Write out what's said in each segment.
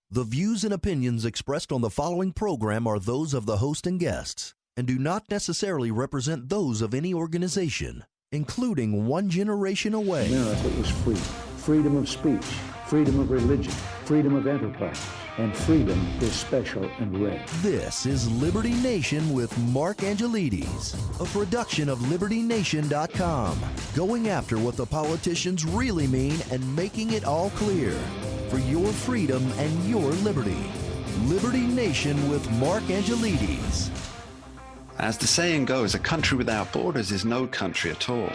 The views and opinions expressed on the following program are those of the host and guests and do not necessarily represent those of any organization, including One Generation Away. America is free. Freedom of speech, freedom of religion, freedom of enterprise, and freedom is special and rare. This is Liberty Nation with Mark Angelides, a production of LibertyNation.com, going after what the politicians really mean and making it all clear. For your freedom and your liberty. Liberty Nation with Mark Angelides. As the saying goes, a country without borders is no country at all.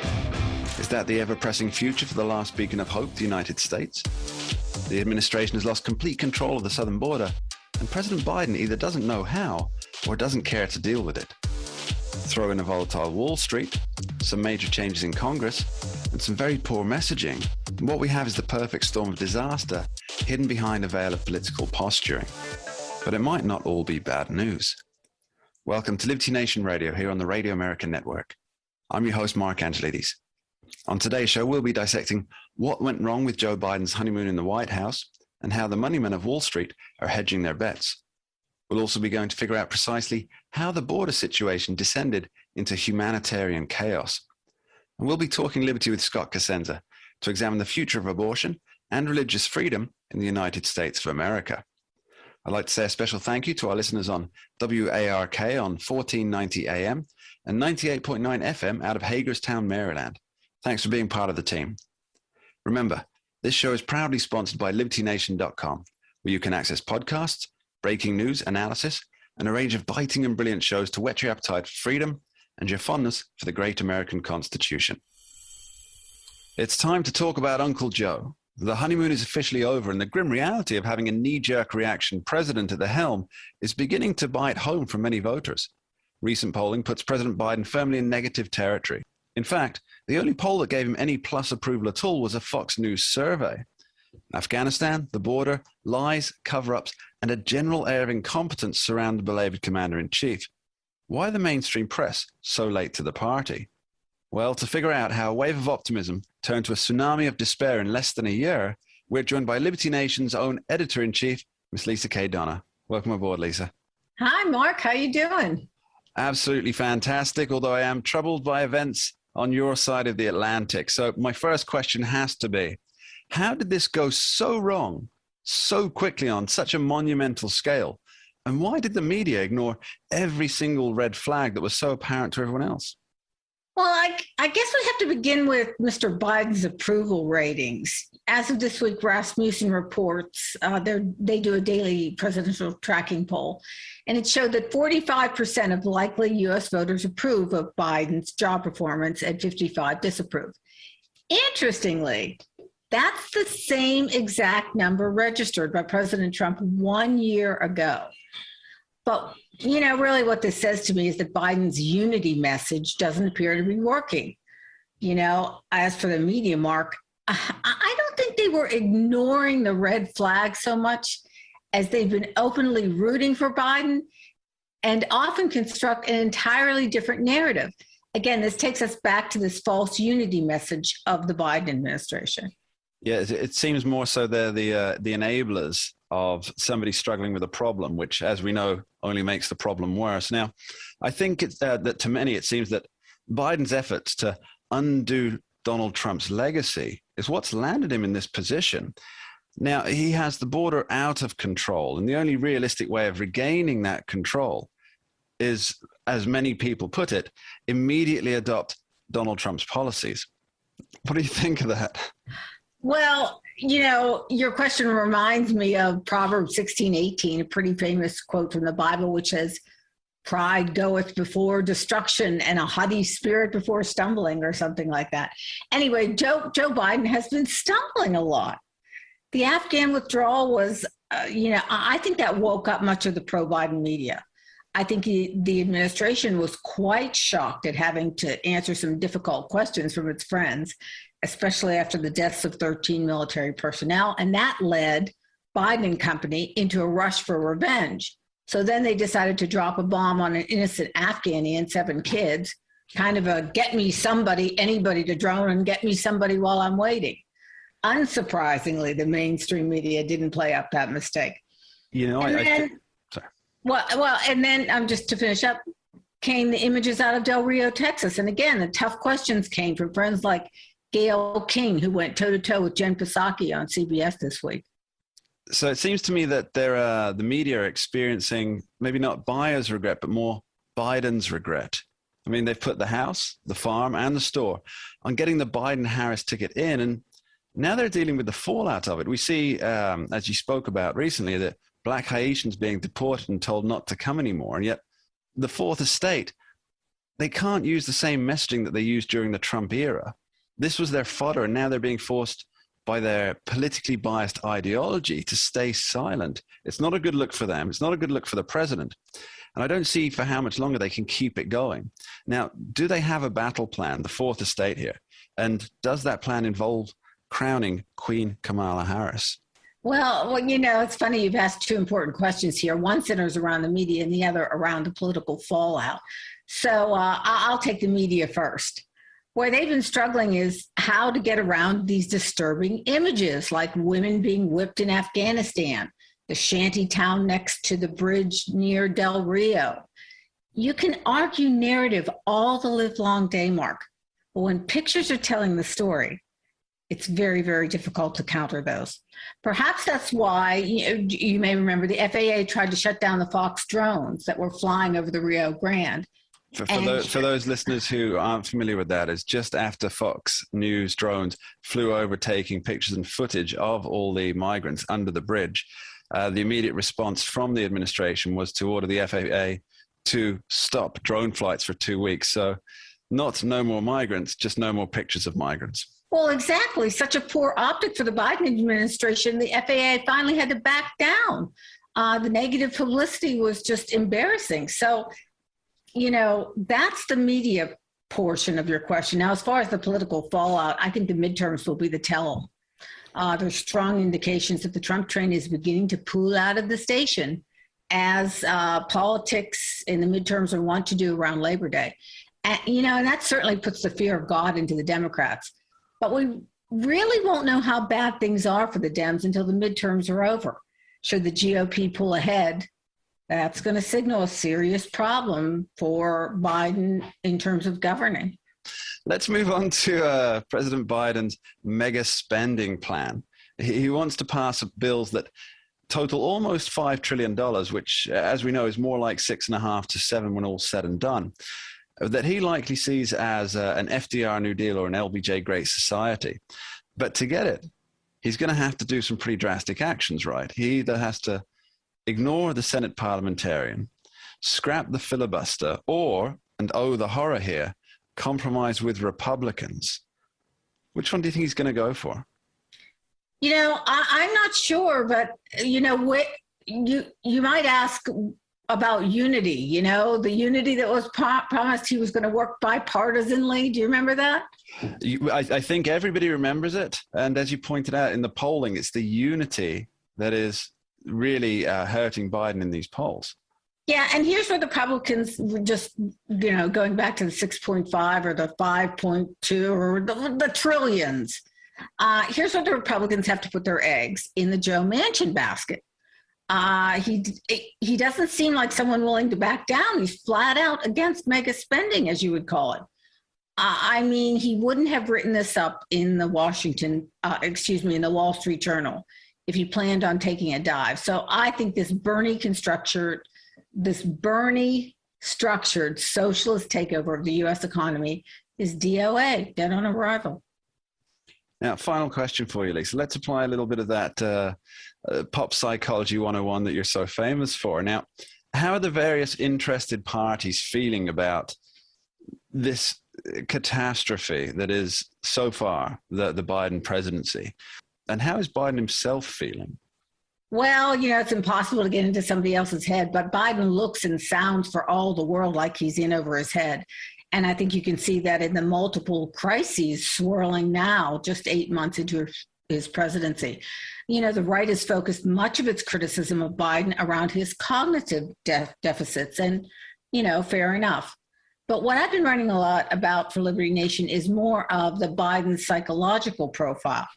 Is that the ever-pressing future for the last beacon of hope, the United States? The administration has lost complete control of the southern border, and President Biden either doesn't know how or doesn't care to deal with it. Throw in a volatile Wall Street, some major changes in Congress, and some very poor messaging. And what we have is the perfect storm of disaster hidden behind a veil of political posturing. But it might not all be bad news. Welcome to Liberty Nation Radio here on the Radio American Network. I'm your host, Mark Angelides. On today's show, we'll be dissecting what went wrong with Joe Biden's honeymoon in the White House and how the moneymen of Wall Street are hedging their bets. We'll also be going to figure out precisely how the border situation descended into humanitarian chaos. And we'll be talking liberty with Scott Cosenza to examine the future of abortion and religious freedom in the United States of America. I'd like to say a special thank you to our listeners on WARK on 1490 AM and 98.9 FM out of Hagerstown, Maryland. Thanks for being part of the team. Remember, this show is proudly sponsored by LibertyNation.com, where you can access podcasts, breaking news, analysis, and a range of biting and brilliant shows to whet your appetite for freedom and your fondness for the great American Constitution. It's time to talk about Uncle Joe. The honeymoon is officially over, and the grim reality of having a knee-jerk reaction president at the helm is beginning to bite home for many voters. Recent polling puts President Biden firmly in negative territory. In fact, the only poll that gave him any plus approval at all was a Fox News survey. Afghanistan, the border, lies, cover-ups, and a general air of incompetence surround the beloved commander-in-chief. Why the mainstream press so late to the party? Well, to figure out how a wave of optimism turned to a tsunami of despair in less than a year, we're joined by Liberty Nation's own editor-in-chief, Miss Leesa K. Welcome aboard, Leesa. Hi, Mark. How you doing? Absolutely fantastic, although I am troubled by events on your side of the Atlantic. So my first question has to be, how did this go so wrong so quickly on such a monumental scale? And why did the media ignore every single red flag that was so apparent to everyone else? Well, I guess we have to begin with Mr. Biden's approval ratings. As of this week, Rasmussen reports, they do a daily presidential tracking poll, and it showed that 45% of likely U.S. voters approve of Biden's job performance and 55% disapprove. Interestingly, that's the same exact number registered by President Trump 1 year ago. But, really what this says to me is that Biden's unity message doesn't appear to be working. As for the media, Mark, I don't think they were ignoring the red flag so much as they've been openly rooting for Biden and often construct an entirely different narrative. Again, this takes us back to this false unity message of the Biden administration. Yeah, it seems more so they're the enablers of somebody struggling with a problem, which, as we know, only makes the problem worse. Now, I think it's, that to many it seems that Biden's efforts to undo Donald Trump's legacy is what's landed him in this position. Now, he has the border out of control, and the only realistic way of regaining that control is, as many people put it, immediately adopt Donald Trump's policies. What do you think of that? Well, your question reminds me of Proverbs 16:18, a pretty famous quote from the Bible, which says, "Pride goeth before destruction and a haughty spirit before stumbling," or something like that. Anyway, Joe Biden has been stumbling a lot. The Afghan withdrawal was, I think that woke up much of the pro-Biden media. I think the administration was quite shocked at having to answer some difficult questions from its friends, especially after the deaths of 13 military personnel. And that led Biden and company into a rush for revenge. So then they decided to drop a bomb on an innocent Afghani and 7 kids, kind of a get me somebody, anybody to drone and get me somebody while I'm waiting. Unsurprisingly, the mainstream media didn't play up that mistake. You know, And I then, think, sorry. well, and then just to finish up, came the images out of Del Rio, Texas. And again, the tough questions came from friends like Gayle King, who went toe-to-toe with Jen Psaki on CBS this week. So it seems to me that the media are experiencing maybe not buyer's regret, but more Biden's regret. I mean, they've put the house, the farm, and the store on getting the Biden-Harris ticket in, and now they're dealing with the fallout of it. We see, as you spoke about recently, that Black Haitians being deported and told not to come anymore, and yet the Fourth Estate, they can't use the same messaging that they used during the Trump era. This was their fodder, and now they're being forced by their politically biased ideology to stay silent. It's not a good look for them. It's not a good look for the president. And I don't see for how much longer they can keep it going. Now, do they have a battle plan, the Fourth Estate here? And does that plan involve crowning Queen Kamala Harris? Well, you know, it's funny you've asked two important questions here. One centers around the media and the other around the political fallout. So I'll take the media first. Where they've been struggling is how to get around these disturbing images, like women being whipped in Afghanistan, the shanty town next to the bridge near Del Rio. You can argue narrative all the livelong day, Mark, but when pictures are telling the story, it's very, very difficult to counter those. Perhaps that's why, you may remember, the FAA tried to shut down the Fox drones that were flying over the Rio Grande. For those listeners who aren't familiar with that, it's just after Fox News drones flew over taking pictures and footage of all the migrants under the bridge. The immediate response from the administration was to order the FAA to stop drone flights for 2 weeks. So no more migrants, just no more pictures of migrants. Well, exactly. Such a poor optic for the Biden administration. The FAA finally had to back down. The negative publicity was just embarrassing. So, you know, that's the media portion of your question. Now, as far as the political fallout, I think the midterms will be the tell. There's strong indications that the Trump train is beginning to pull out of the station, as politics in the midterms are wont to do around Labor Day. And, you know, and that certainly puts the fear of God into the Democrats. But we really won't know how bad things are for the Dems until the midterms are over. Should the GOP pull ahead, that's going to signal a serious problem for Biden in terms of governing. Let's move on to President Biden's mega spending plan. He wants to pass bills that total almost $5 trillion, which, as we know, is more like 6.5 to 7 when all's said and done, that he likely sees as an FDR New Deal or an LBJ Great Society. But to get it, he's going to have to do some pretty drastic actions, right? He either has to ignore the Senate parliamentarian, scrap the filibuster, or, and oh, the horror here, compromise with Republicans. Which one do you think he's going to go for? You know, I'm not sure, but, you know, you might ask about unity, you know, the unity that was promised he was going to work bipartisanly. Do you remember that? I think everybody remembers it. And as you pointed out in the polling, it's the unity that is really hurting Biden in these polls. Yeah, and here's where the Republicans were just, you know, going back to the 6.5 or the 5.2 or the trillions. Here's where the Republicans have to put their eggs in the Joe Manchin basket. He doesn't seem like someone willing to back down. He's flat out against mega spending, as you would call it. I mean, he wouldn't have written this up in the in the Wall Street Journal if he planned on taking a dive. So I think this Bernie structured socialist takeover of the U.S. economy is DOA, dead on arrival. Now, final question for you, Leesa. Let's apply a little bit of that pop psychology 101 that you're so famous for. Now, how are the various interested parties feeling about this catastrophe that is so far the Biden presidency? And how is Biden himself feeling? Well, you know, it's impossible to get into somebody else's head, but Biden looks and sounds for all the world like he's in over his head. And I think you can see that in the multiple crises swirling now, just 8 months into his presidency. You know, the right has focused much of its criticism of Biden around his cognitive deficits, and, you know, fair enough. But what I've been writing a lot about for Liberty Nation is more of the Biden psychological profile.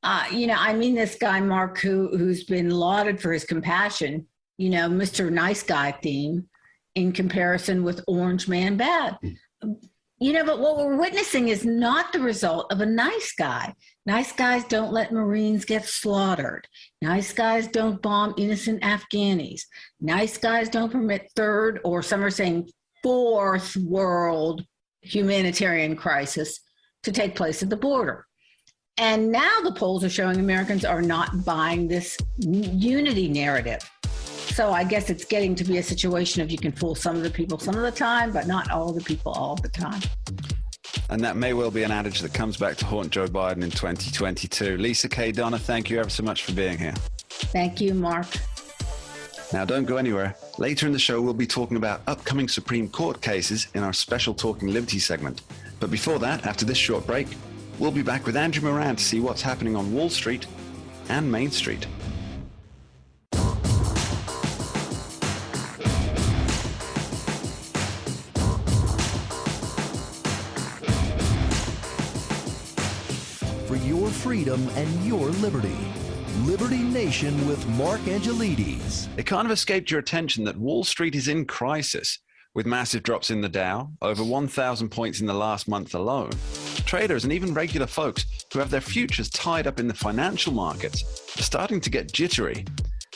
I mean, this guy, Mark, who's been lauded for his compassion, Mr. Nice Guy theme in comparison with Orange Man Bad. But what we're witnessing is not the result of a nice guy. Nice guys don't let Marines get slaughtered. Nice guys don't bomb innocent Afghanis. Nice guys don't permit third, or some are saying fourth world humanitarian crisis to take place at the border. And now the polls are showing Americans are not buying this unity narrative. So I guess it's getting to be a situation of you can fool some of the people some of the time, but not all the people all the time. And that may well be an adage that comes back to haunt Joe Biden in 2022. Leesa K, Donna, thank you ever so much for being here. Thank you, Mark. Now, don't go anywhere. Later in the show, we'll be talking about upcoming Supreme Court cases in our special Talking Liberty segment. But before that, after this short break, we'll be back with Andrew Moran to see what's happening on Wall Street and Main Street. For your freedom and your liberty. Liberty Nation with Mark Angelides. It kind of escaped your attention that Wall Street is in crisis, with massive drops in the Dow, over 1,000 points in the last month alone. Traders and even regular folks who have their futures tied up in the financial markets are starting to get jittery.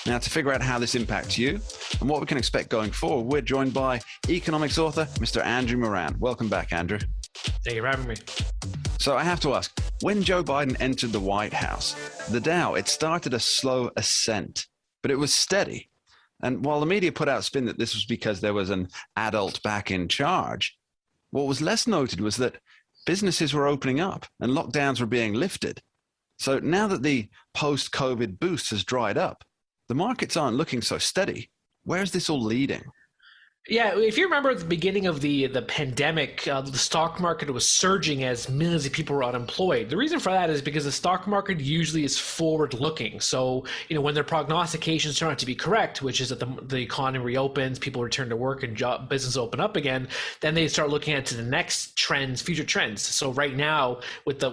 Now, to figure out how this impacts you and what we can expect going forward, we're joined by economics author, Mr. Andrew Moran. Welcome back, Andrew. Thank you for having me. So I have to ask, when Joe Biden entered the White House, the Dow, it started a slow ascent, but it was steady. And while the media put out spin that this was because there was an adult back in charge, what was less noted was that businesses were opening up and lockdowns were being lifted. So now that the post-COVID boost has dried up, the markets aren't looking so steady. Where is this all leading? Yeah, if you remember at the beginning of the pandemic, the stock market was surging as millions of people were unemployed. The reason for that is because the stock market usually is forward-looking. So, when their prognostications turn out to be correct, which is that the economy reopens, people return to work, and business open up again, then they start looking at the next trends, future trends. So right now, with the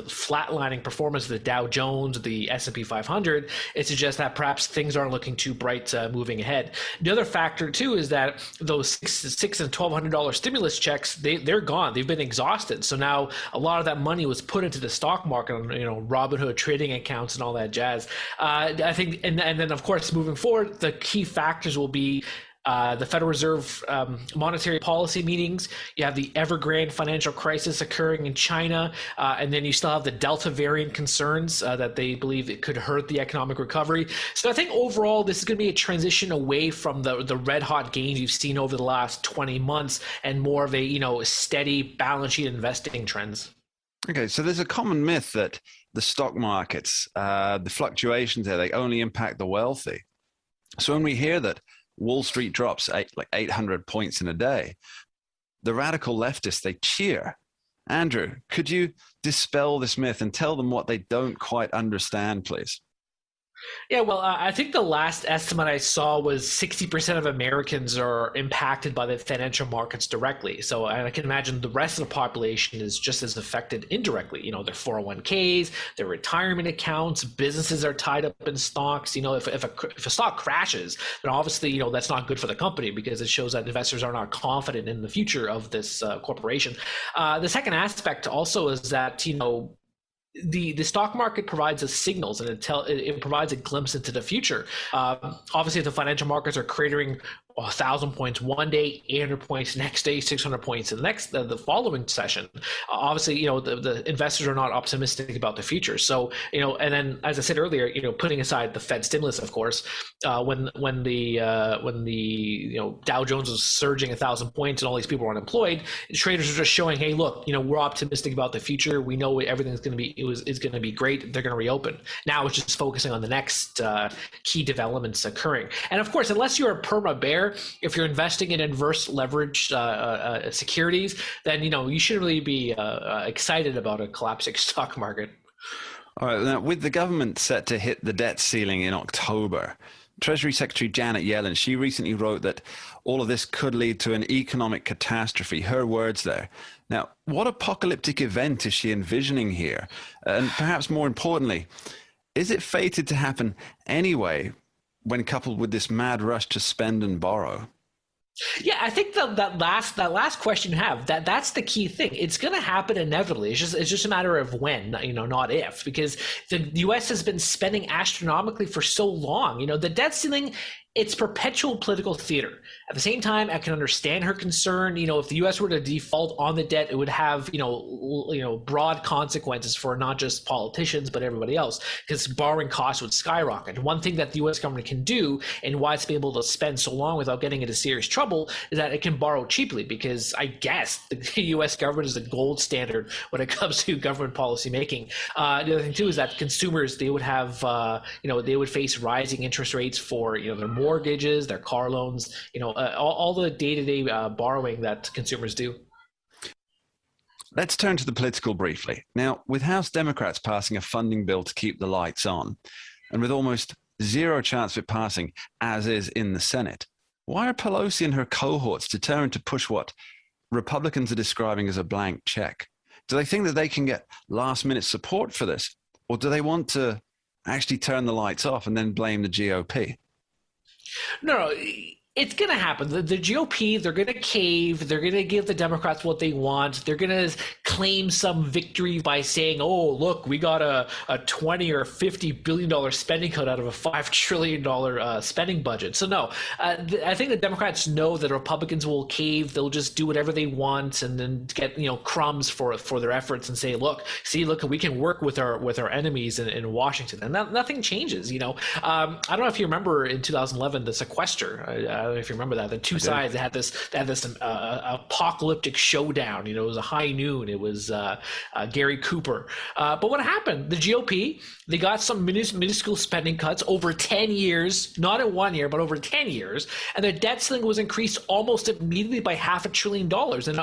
flatlining performance of the Dow Jones, the S&P 500, it suggests that perhaps things aren't looking too bright moving ahead. The other factor too is that those $600 and $1,200 stimulus checks, they're gone. They've been exhausted. So now a lot of that money was put into the stock market on Robinhood trading accounts and all that jazz. I think, and then of course moving forward, the key factors will be the Federal Reserve monetary policy meetings. You have the Evergrande financial crisis occurring in China, and then you still have the Delta variant concerns that they believe it could hurt the economic recovery. So I think overall, this is going to be a transition away from the red hot gains you've seen over the last 20 months and more of a steady balance sheet investing trends. Okay, so there's a common myth that the stock markets, the fluctuations there, they only impact the wealthy. So when we hear that Wall Street drops 800 points in a day, the radical leftists, they cheer. Andrew, could you dispel this myth and tell them what they don't quite understand, please? Yeah, well, I think the last estimate I saw was 60% of Americans are impacted by the financial markets directly. So I can imagine the rest of the population is just as affected indirectly. Their 401ks, their retirement accounts, businesses are tied up in stocks. If a stock crashes, then obviously, that's not good for the company because it shows that investors are not confident in the future of this corporation. The second aspect also is that, the stock market provides us signals and it provides a glimpse into the future. Obviously, if the financial markets are cratering 1,000 points one day, 800 points next day, 600 points the following session. Obviously, the investors are not optimistic about the future. So, and then as I said earlier, putting aside the Fed stimulus, of course, when the Dow Jones was surging 1,000 points and all these people were unemployed, traders are just showing, hey, look, we're optimistic about the future. We know everything's going to be is going to be great. They're going to reopen. Now it's just focusing on the next key developments occurring. And of course, unless you're a perma bear, if you're investing in inverse leverage securities, then you shouldn't really be excited about a collapsing stock market. All right. Now, with the government set to hit the debt ceiling in October, Treasury Secretary Janet Yellen, she recently wrote that all of this could lead to an economic catastrophe. Her words there. Now, what apocalyptic event is she envisioning here? And perhaps more importantly, is it fated to happen anyway when coupled with this mad rush to spend and borrow? Yeah, I think that last question you have, that's the key thing. It's going to happen inevitably. It's just a matter of when, not if, because the U.S. has been spending astronomically for so long. The debt ceiling, it's perpetual political theater. At the same time, I can understand her concern. If the U.S. were to default on the debt, it would have, broad consequences for not just politicians, but everybody else, because borrowing costs would skyrocket. One thing that the U.S. government can do, and why it's been able to spend so long without getting into serious trouble, is that it can borrow cheaply, because I guess the U.S. government is the gold standard when it comes to government policy making. The other thing, too, is that consumers, they would have, they would face rising interest rates for, their mortgages, their car loans, all the day-to-day borrowing that consumers do. Let's turn to the political briefly. Now, with House Democrats passing a funding bill to keep the lights on, and with almost zero chance of it passing, as is in the Senate, why are Pelosi and her cohorts determined to push what Republicans are describing as a blank check? Do they think that they can get last-minute support for this, or do they want to actually turn the lights off and then blame the GOP? No, it's going to happen. The GOP, they're going to cave. They're going to give the Democrats what they want. They're going to claim some victory by saying, oh, look, we got a $20 or $50 billion spending cut out of a $5 trillion spending budget. So no, I think the Democrats know that Republicans will cave. They'll just do whatever they want and then get crumbs for their efforts and say, look, we can work with our enemies in Washington. And nothing changes. I don't know if you remember in 2011, the sequester. I don't know if you remember that. The two sides, they had this apocalyptic showdown. It was a high noon. It was Gary Cooper. But what happened? The GOP, they got some minuscule spending cuts over 10 years, not in 1 year, but over 10 years. And their debt ceiling was increased almost immediately by $500 billion.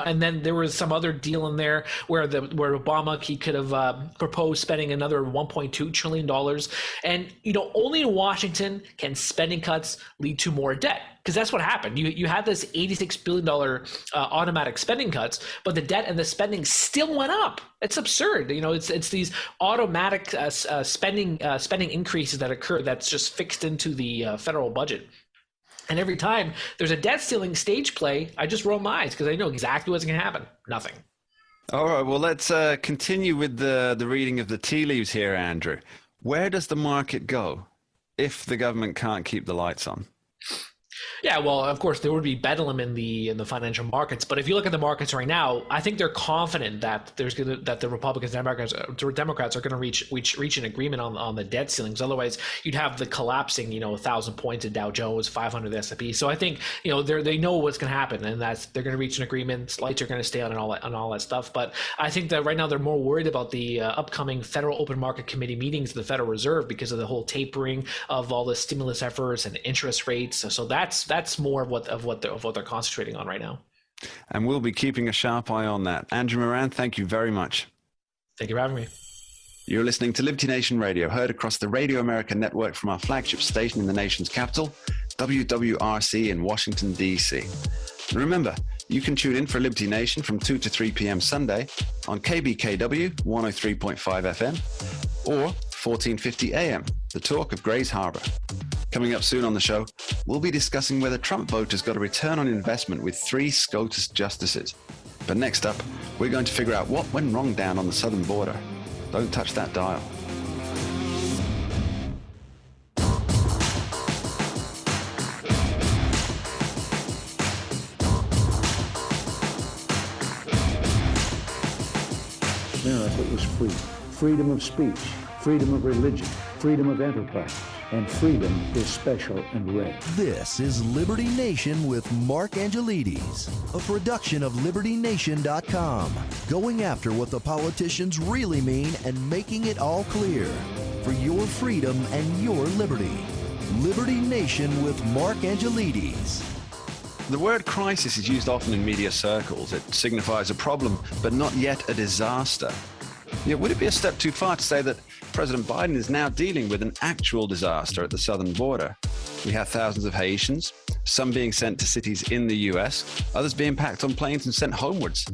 And then there was some other deal in there where Obama, he could have proposed spending another $1.2 trillion. And, only in Washington can spending cuts lead to more debt. Because that's what happened. You had this $86 billion automatic spending cuts, but the debt and the spending still went up. It's absurd. It's these automatic spending increases that occur that's just fixed into the federal budget. And every time there's a debt ceiling stage play, I just roll my eyes because I know exactly what's going to happen. Nothing. All right. Well, let's continue with the reading of the tea leaves here, Andrew. Where does the market go if the government can't keep the lights on? Yeah, well, of course, there would be bedlam in the financial markets. But if you look at the markets right now, I think they're confident that the Republicans and Democrats are going to reach an agreement on the debt ceilings. Otherwise, you'd have the collapsing, 1,000 points in Dow Jones, 500 S&P. So I think they know what's going to happen, and that's they're going to reach an agreement. Lights are going to stay on and all that stuff. But I think that right now they're more worried about the upcoming Federal Open Market Committee meetings of the Federal Reserve because of the whole tapering of all the stimulus efforts and interest rates. So that's more of what they're concentrating on right now. And we'll be keeping a sharp eye on that. Andrew Moran, thank you very much. Thank you for having me. You're listening to Liberty Nation Radio, heard across the Radio America network from our flagship station in the nation's capital, WWRC in Washington, D.C. And remember, you can tune in for Liberty Nation from 2 to 3 p.m. Sunday on KBKW 103.5 FM or 1450 AM, the talk of Grays Harbor. Coming up soon on the show, we'll be discussing whether Trump voters got a return on investment with 3 SCOTUS justices. But next up, we're going to figure out what went wrong down on the southern border. Don't touch that dial. America is free. Freedom of speech, freedom of religion, freedom of enterprise. And freedom is special and rare. This is Liberty Nation with Mark Angelides, a production of LibertyNation.com, going after what the politicians really mean and making it all clear for your freedom and your liberty. Liberty Nation with Mark Angelides. The word crisis is used often in media circles. It signifies a problem, but not yet a disaster. Yeah, would it be a step too far to say that President Biden is now dealing with an actual disaster at the southern border? We have thousands of Haitians, some being sent to cities in the US, others being packed on planes and sent homewards.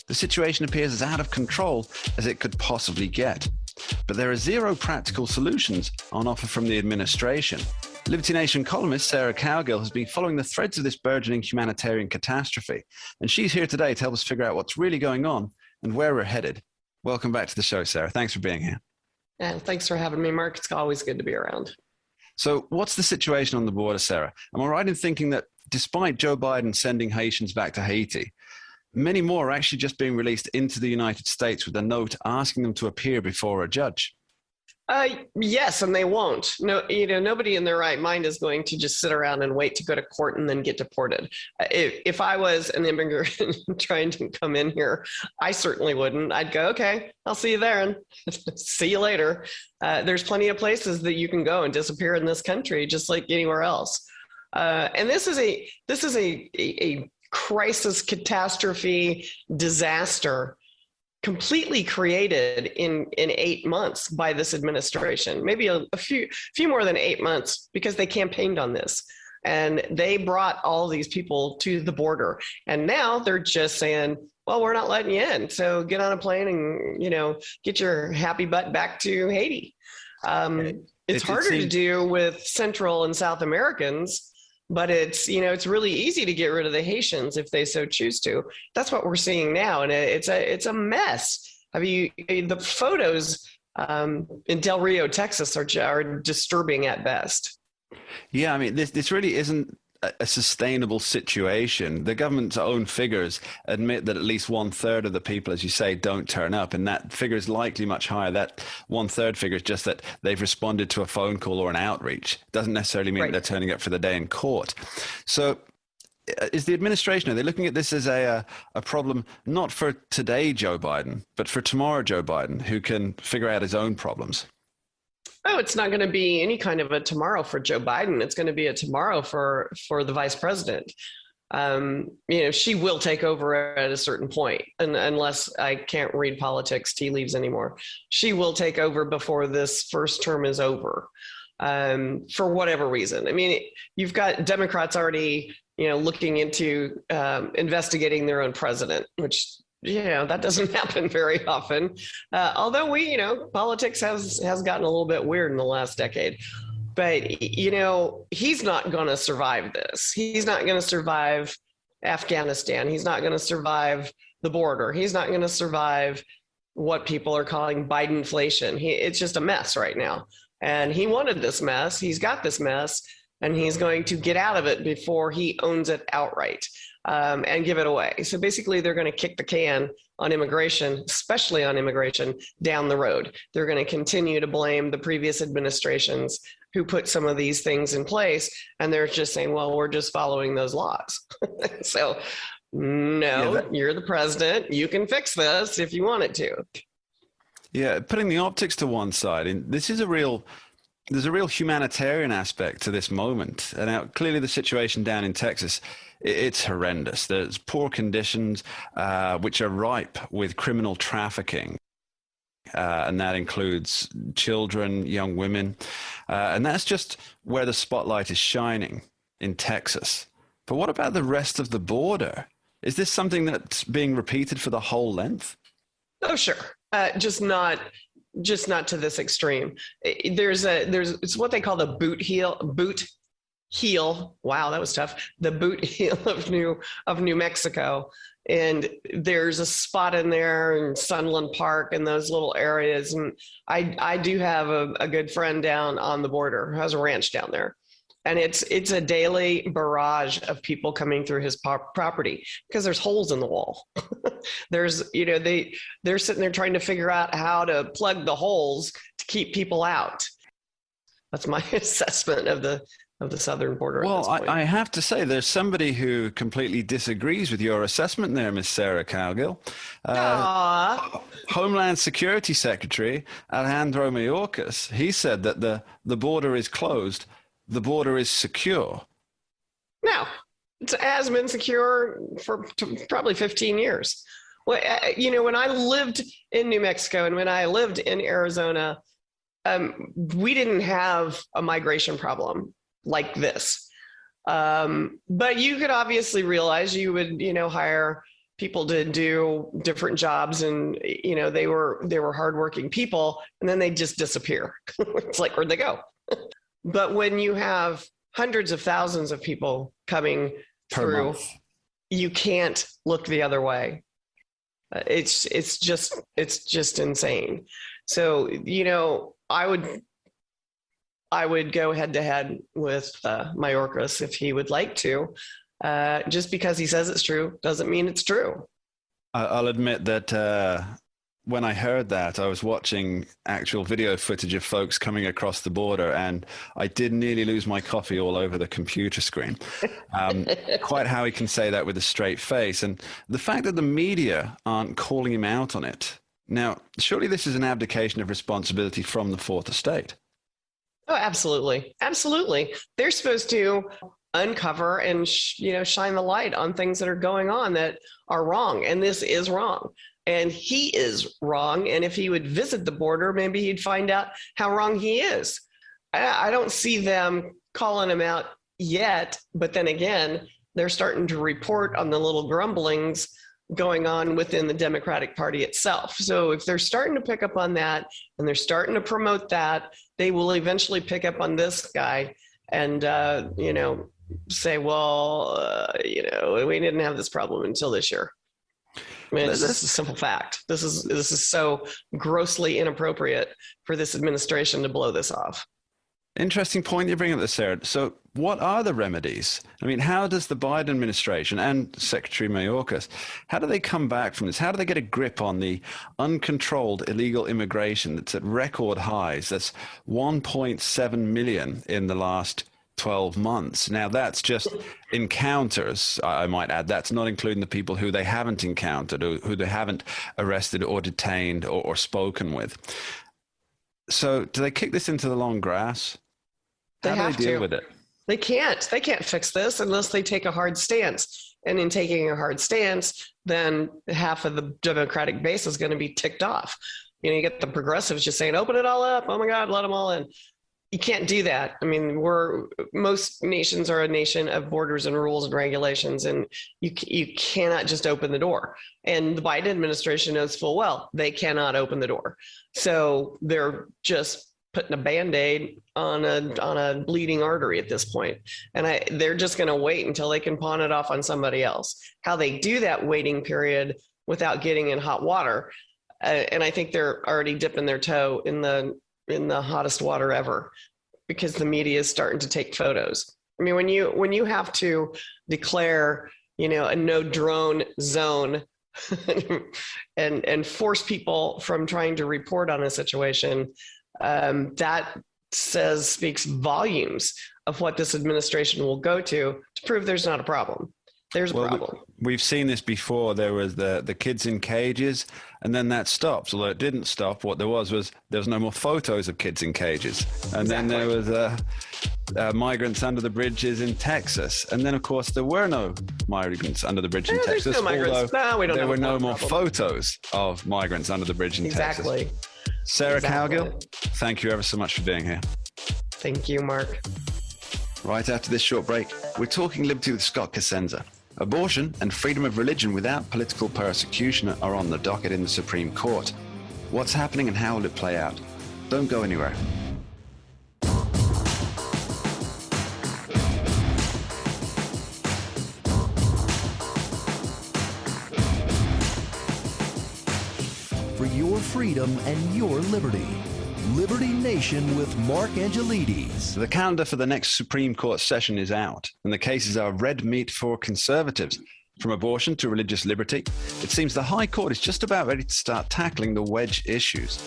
The situation appears as out of control as it could possibly get. But there are zero practical solutions on offer from the administration. Liberty Nation columnist Sarah Cowgill has been following the threads of this burgeoning humanitarian catastrophe, and she's here today to help us figure out what's really going on and where we're headed. Welcome back to the show, Sarah. Thanks for being here. And thanks for having me, Mark. It's always good to be around. So what's the situation on the border, Sarah? Am I right in thinking that despite Joe Biden sending Haitians back to Haiti, many more are actually just being released into the United States with a note asking them to appear before a judge? Yes, and they won't. No, nobody in their right mind is going to just sit around and wait to go to court and then get deported. If I was an immigrant trying to come in here, I certainly wouldn't. I'd go, okay, I'll see you there and see you later. There's plenty of places that you can go and disappear in this country, just like anywhere else. And this is a crisis, catastrophe, disaster completely created in 8 months by this administration, maybe a few more than 8 months, because they campaigned on this and they brought all these people to the border. And now they're just saying, well, we're not letting you in. So get on a plane and, get your happy butt back to Haiti. It's harder to do with Central and South Americans, but it's really easy to get rid of the Haitians if they so choose to. That's what we're seeing now, and it's a mess. The photos in Del Rio, Texas, are disturbing at best. Yeah, I mean, this really isn't a sustainable situation. The government's own figures admit that at least 1/3 of the people, as you say, don't turn up, and that figure is likely much higher. That 1/3 figure is just that they've responded to a phone call or an outreach. Doesn't necessarily mean they're turning up for the day in court. So is the administration, are they looking at this as a problem not for today Joe Biden, but for tomorrow Joe Biden, who can figure out his own problems? Oh, it's not going to be any kind of a tomorrow for Joe Biden. It's going to be a tomorrow for the vice president. She will take over at a certain point, unless I can't read politics tea leaves anymore. She will take over before this first term is over, for whatever reason. I mean, you've got Democrats already, looking into investigating their own president, which that doesn't happen very often. Although politics has gotten a little bit weird in the last decade. But, he's not going to survive this. He's not going to survive Afghanistan. He's not going to survive the border. He's not going to survive what people are calling Bidenflation. It's just a mess right now. And he wanted this mess. He's got this mess. And he's going to get out of it before he owns it outright. And give it away. So basically, they're going to kick the can on immigration, especially on immigration, down the road. They're going to continue to blame the previous administrations who put some of these things in place. And they're just saying, well, we're just following those laws. So, no, you're the president. You can fix this if you wanted to. Yeah, putting the optics to one side, and there's a real humanitarian aspect to this moment. And now, clearly the situation down in Texas, it's horrendous. There's poor conditions, which are ripe with criminal trafficking. And that includes children, young women. And that's just where the spotlight is shining in Texas. But what about the rest of the border? Is this something that's being repeated for the whole length? Oh, sure. Just not to this extreme. It's what they call the boot heel. Wow, that was tough. The boot heel of New Mexico. And there's a spot in there in Sunland Park and those little areas. And I do have a good friend down on the border who has a ranch down there. And it's a daily barrage of people coming through his property because there's holes in the wall. They're sitting there trying to figure out how to plug the holes to keep people out. That's my assessment of the southern border. Well, I have to say, there's somebody who completely disagrees with your assessment there, Ms. Sarah Cowgill. Homeland Security Secretary Alejandro Mayorkas, he said that the border is closed. The border is secure. No, it has been secure for probably 15 years. Well, when I lived in New Mexico and when I lived in Arizona, we didn't have a migration problem like this. But you could obviously realize you would, hire people to do different jobs, and they were hardworking people, and then they just disappear. It's like, where'd they go? But when you have hundreds of thousands of people coming through, you can't look the other way. It's just insane. So I would go head to head with Mayorkas if he would like to. Just because he says it's true doesn't mean it's true. I'll admit that when I heard that, I was watching actual video footage of folks coming across the border, and I did nearly lose my coffee all over the computer screen. Quite how he can say that with a straight face. And the fact that the media aren't calling him out on it. Now, surely this is an abdication of responsibility from the fourth estate. Oh, absolutely. Absolutely. They're supposed to uncover and shine the light on things that are going on that are wrong, and this is wrong, and he is wrong. And if he would visit the border, maybe he'd find out how wrong he is. I don't see them calling him out yet, but then again, they're starting to report on the little grumblings going on within the Democratic Party itself. So if they're starting to pick up on that and they're starting to promote that, they will eventually pick up on this guy and say, well, we didn't have this problem until this year. I mean, it's just a simple fact. This is so grossly inappropriate for this administration to blow this off. Interesting point you bring up there, Sarah. So what are the remedies? I mean, how does the Biden administration and Secretary Mayorkas, how do they come back from this? How do they get a grip on the uncontrolled illegal immigration that's at record highs? That's 1.7 million in the last 12 months. Now, that's just encounters, I might add. That's not including the people who they haven't encountered, or who they haven't arrested or detained or spoken with. So do they kick this into the long grass? How do they deal with it? They can't fix this unless they take a hard stance. And in taking a hard stance, then half of the Democratic base is going to be ticked off. You get the progressives just saying, open it all up. Oh my God, let them all in. You can't do that. I mean, most nations are a nation of borders and rules and regulations, and you cannot just open the door. And the Biden administration knows full well they cannot open the door. So they're just putting a Band-Aid on a bleeding artery at this point. And they're just going to wait until they can pawn it off on somebody else. How they do that waiting period without getting in hot water, and I think they're already dipping their toe in the hottest water ever, because the media is starting to take photos. I mean, when you have to declare, a no drone zone and force people from trying to report on a situation, that speaks volumes of what this administration will go to prove there's not a problem. There's a problem. We've seen this before. There was the kids in cages, and then that stopped. Although it didn't stop, what there was no more photos of kids in cages. And then there was migrants under the bridges in Texas. And then, of course, there were no migrants under the bridge in Texas. No migrants. There were no more photos of migrants under the bridge in Texas. Exactly. Sarah Cowgill, thank you ever so much for being here. Thank you, Mark. Right after this short break, we're talking liberty with Scott Cosenza. Abortion and freedom of religion without political persecution are on the docket in the Supreme Court. What's happening and how will it play out? Don't go anywhere. For your freedom and your liberty. Liberty Nation with Mark Angelides. The calendar for the next Supreme Court session is out, and the cases are red meat for conservatives. From abortion to religious liberty, it seems the High Court is just about ready to start tackling the wedge issues.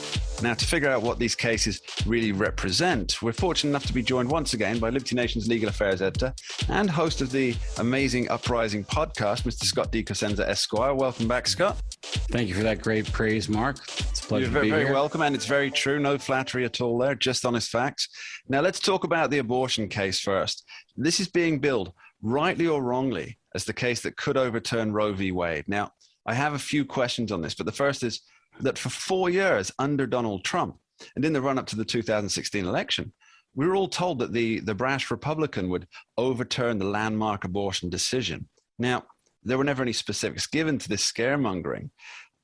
Now, to figure out what these cases really represent, we're fortunate enough to be joined once again by Liberty Nation's legal affairs editor and host of the amazing Uprising podcast, Mr. Scott D. Cosenza, Esquire. Welcome back, Scott. Thank you for that great praise, Mark. It's a pleasure You're to be very here. welcome, and it's very true. No flattery at all there, just honest facts. Now, let's talk about the abortion case first. This is being billed, rightly or wrongly, as the case that could overturn Roe v. Wade. Now, I have a few questions on this, but the first is that for 4 years under Donald Trump and in the run up to the 2016 election, we were all told that the brash Republican would overturn the landmark abortion decision. Now, there were never any specifics given to this scaremongering,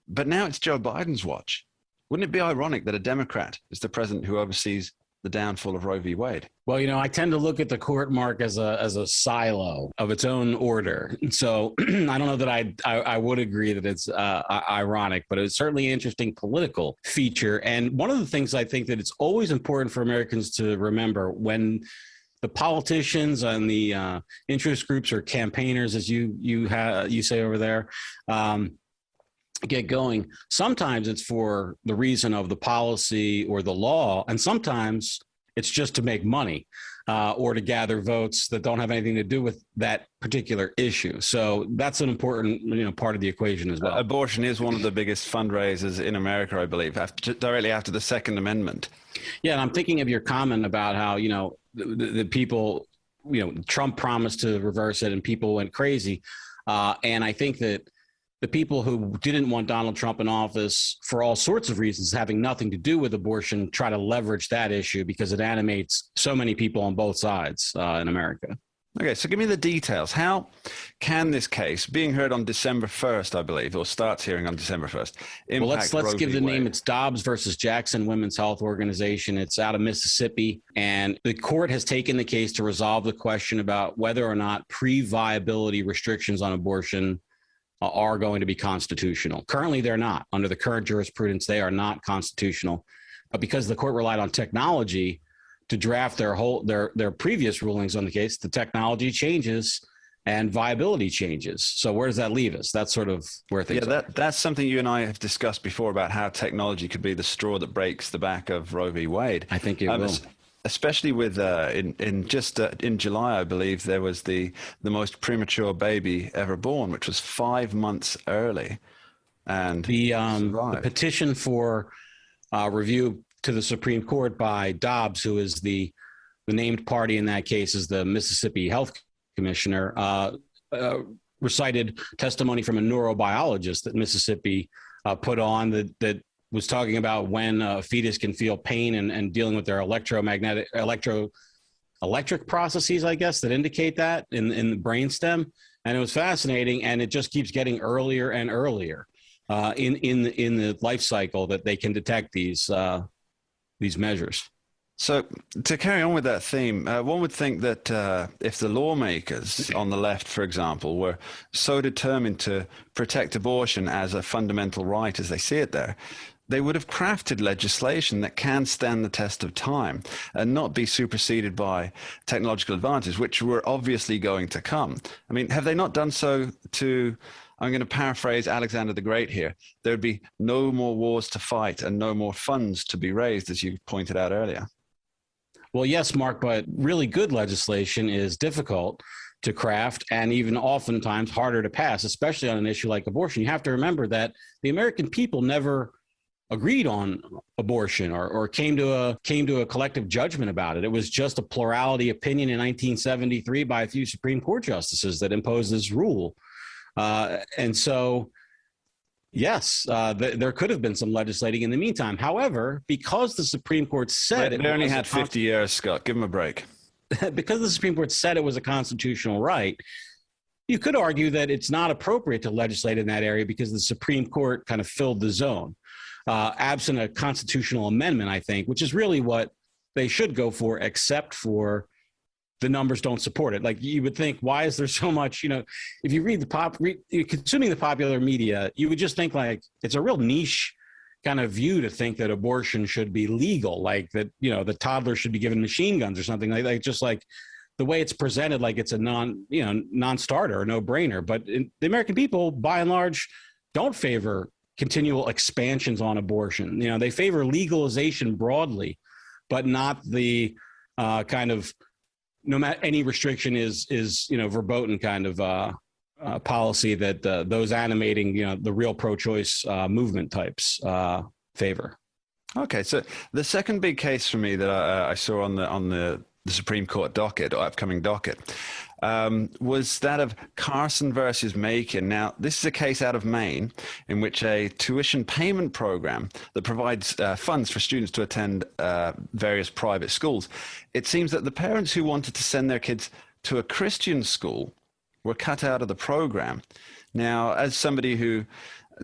but now it's Joe Biden's watch. Wouldn't it be ironic that a Democrat is the president who oversees the downfall of Roe v. Wade? Well, I tend to look at the court, Mark, as a silo of its own order. So I don't know that I would agree that it's ironic, but it's certainly an interesting political feature. And one of the things I think that it's always important for Americans to remember when the politicians and the interest groups or campaigners, as you say over there, get going, sometimes it's for the reason of the policy or the law, and sometimes it's just to make money or to gather votes that don't have anything to do with that particular issue. So that's an important part of the equation as well. Abortion is one of the biggest fundraisers in America, I believe, directly after the Second Amendment. Yeah, and I'm thinking of your comment about how the people, Trump promised to reverse it and people went crazy, and I think that the people who didn't want Donald Trump in office for all sorts of reasons having nothing to do with abortion try to leverage that issue because it animates so many people on both sides in America. Okay, so give me the details. How can this case, being heard on December 1st, I believe, or starts hearing on December 1st, impact let's Roe give v. the Wade? name. It's Dobbs versus Jackson Women's Health Organization. It's out of Mississippi, and the court has taken the case to resolve the question about whether or not pre-viability restrictions on abortion are going to be constitutional. Currently, they're not. Under the current jurisprudence, they are not constitutional. But because the court relied on technology to draft their previous rulings on the case, the technology changes and viability changes. So where does that leave us? That's sort of where things are. That's something you and I have discussed before about how technology could be the straw that breaks the back of Roe v. Wade. I think it will. Especially with in July, I believe there was the most premature baby ever born, which was 5 months early, and the petition for review to the Supreme Court by Dobbs, who is the named party in that case, is the Mississippi Health Commissioner, recited testimony from a neurobiologist that Mississippi put on that was talking about when a fetus can feel pain and dealing with their electric processes, I guess, that indicate that in the brainstem. And it was fascinating, and it just keeps getting earlier and earlier in the life cycle that they can detect these measures. So to carry on with that theme, one would think that if the lawmakers on the left, for example, were so determined to protect abortion as a fundamental right as they see it there, they would have crafted legislation that can stand the test of time and not be superseded by technological advances, which were obviously going to come. I mean, have they not done so to, I'm going to paraphrase Alexander the Great here, there would be no more wars to fight and no more funds to be raised, as you pointed out earlier? Well, yes, Mark, but really good legislation is difficult to craft and even oftentimes harder to pass, especially on an issue like abortion. You have to remember that the American people never agreed on abortion or came to a collective judgment about it. It was just a plurality opinion in 1973 by a few Supreme Court justices that imposed this rule. And so, yes, there could have been some legislating in the meantime. However, because the Supreme Court said they only had 50 years, Scott. Give them a break. Because the Supreme Court said it was a constitutional right, you could argue that it's not appropriate to legislate in that area because the Supreme Court kind of filled the zone. Absent a constitutional amendment, I think, which is really what they should go for, except for the numbers don't support it. Like you would think, why is there so much, if you read consuming the popular media, you would just think like it's a real niche kind of view to think that abortion should be legal, like that, the toddler should be given machine guns or something like that. Just like the way it's presented, like it's a non-starter or no brainer. But the American people, by and large, don't favor continual expansions on abortion. They favor legalization broadly, but not the kind of no matter any restriction is verboten kind of policy that those animating the real pro-choice movement types favor. Okay, so the second big case for me that I saw on the the Supreme Court docket, or upcoming docket, was that of Carson versus Macon. Now, this is a case out of Maine in which a tuition payment program that provides funds for students to attend various private schools. It seems that the parents who wanted to send their kids to a Christian school were cut out of the program. Now, as somebody who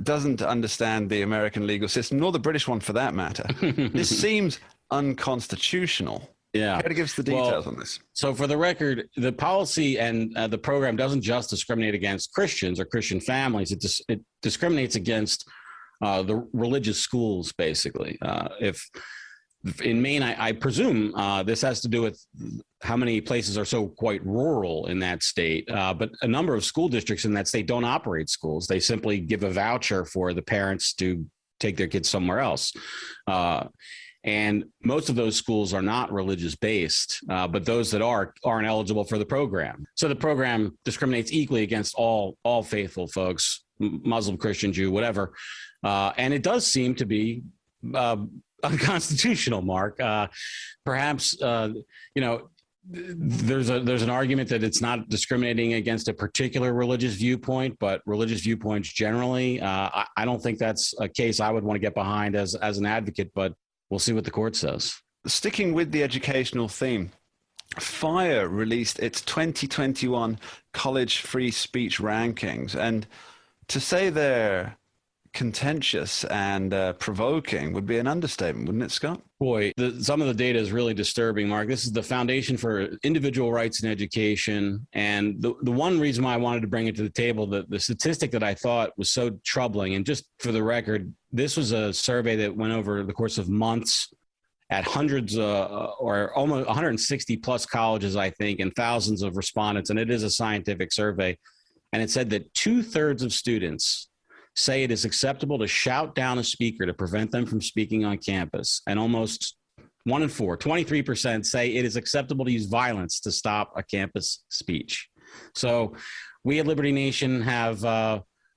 doesn't understand the American legal system, nor the British one for that matter, this seems unconstitutional. Yeah. Care to give us the details on this? So for the record, the policy and the program doesn't just discriminate against Christians or Christian families. It discriminates against the religious schools, basically. If in Maine, I presume this has to do with how many places are so quite rural in that state. But a number of school districts in that state don't operate schools. They simply give a voucher for the parents to take their kids somewhere else. And most of those schools are not religious based, but those that aren't eligible for the program. So the program discriminates equally against all faithful folks, Muslim, Christian, Jew, whatever. And it does seem to be unconstitutional, Mark. Perhaps, there's an argument that it's not discriminating against a particular religious viewpoint, but religious viewpoints generally. I don't think that's a case I would want to get behind as an advocate, but we'll see what the court says. Sticking with the educational theme, FIRE released its 2021 college free speech rankings. And to say they're contentious and provoking would be an understatement, wouldn't it, Scott? Boy, some of the data is really disturbing, Mark. This is the Foundation for Individual Rights in Education. And the one reason why I wanted to bring it to the table, the statistic that I thought was so troubling, and just for the record, this was a survey that went over the course of months at hundreds or almost 160 plus colleges, I think, and thousands of respondents. And it is a scientific survey. And it said that 2/3 of students say it is acceptable to shout down a speaker to prevent them from speaking on campus. And almost 1 in 4, 23% say it is acceptable to use violence to stop a campus speech. So we at Liberty Nation have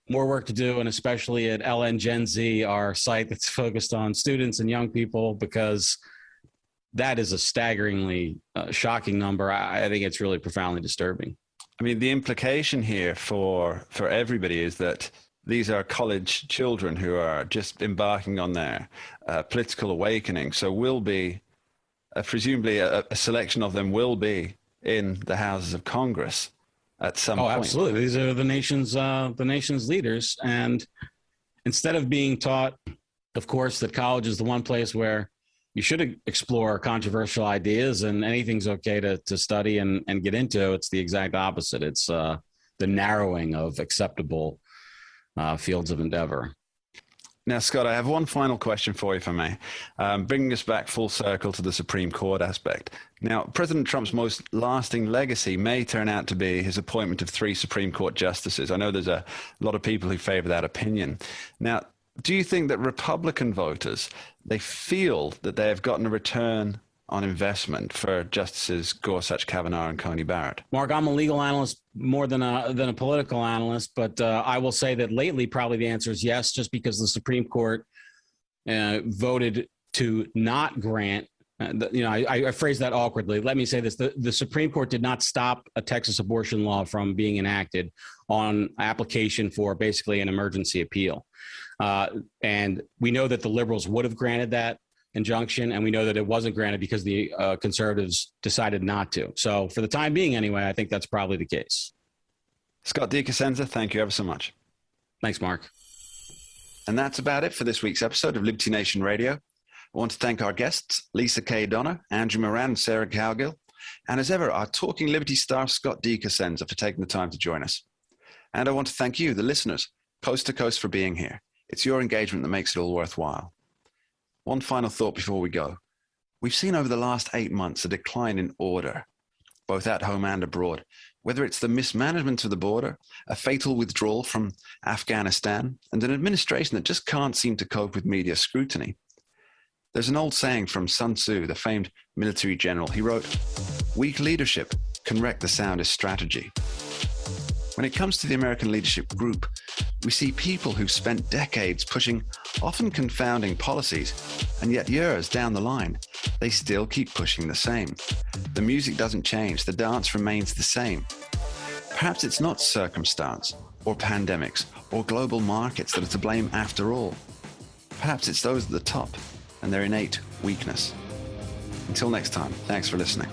more work to do, and especially at LN Gen Z, our site that's focused on students and young people, because that is a staggeringly shocking number. I think it's really profoundly disturbing. I mean, the implication here for everybody is that these are college children who are just embarking on their political awakening. So will be, presumably a selection of them will be in the houses of Congress at some point. Oh, absolutely. These are the nation's leaders. And instead of being taught, of course, that college is the one place where you should explore controversial ideas and anything's okay to study and get into, it's the exact opposite. It's the narrowing of acceptable fields of endeavor. Now, Scott, I have one final question for you, if I may, bringing us back full circle to the Supreme Court aspect. Now, President Trump's most lasting legacy may turn out to be his appointment of 3 Supreme Court justices. I know there's a lot of people who favor that opinion. Now, do you think that Republican voters, they feel that they have gotten a return on investment for Justices Gorsuch, Kavanaugh, and Coney Barrett? Mark, I'm a legal analyst more than a political analyst, but I will say that lately probably the answer is yes, just because the Supreme Court voted to not grant, I phrase that awkwardly. Let me say this. The Supreme Court did not stop a Texas abortion law from being enacted on application for basically an emergency appeal. And we know that the liberals would have granted that injunction, and we know that it wasn't granted because the conservatives decided not to. So for the time being anyway, I think that's probably the case. Scott D. Cosenza, thank you ever so much. Thanks, Mark. And that's about it for this week's episode of Liberty Nation Radio. I want to thank our guests, Leesa K. Donner, Andrew Moran, and Sarah Cowgill. And as ever, our Talking Liberty star, Scott D. Cosenza, for taking the time to join us. And I want to thank you, the listeners, coast to coast, for being here. It's your engagement that makes it all worthwhile. One final thought before we go. We've seen over the last 8 months a decline in order, both at home and abroad, whether it's the mismanagement of the border, a fatal withdrawal from Afghanistan, and an administration that just can't seem to cope with media scrutiny. There's an old saying from Sun Tzu, the famed military general. He wrote, "Weak leadership can wreck the soundest strategy." When it comes to the American leadership group, we see people who've spent decades pushing often confounding policies, and yet years down the line, they still keep pushing the same. The music doesn't change, the dance remains the same. Perhaps it's not circumstance, or pandemics, or global markets that are to blame after all. Perhaps it's those at the top and their innate weakness. Until next time, thanks for listening.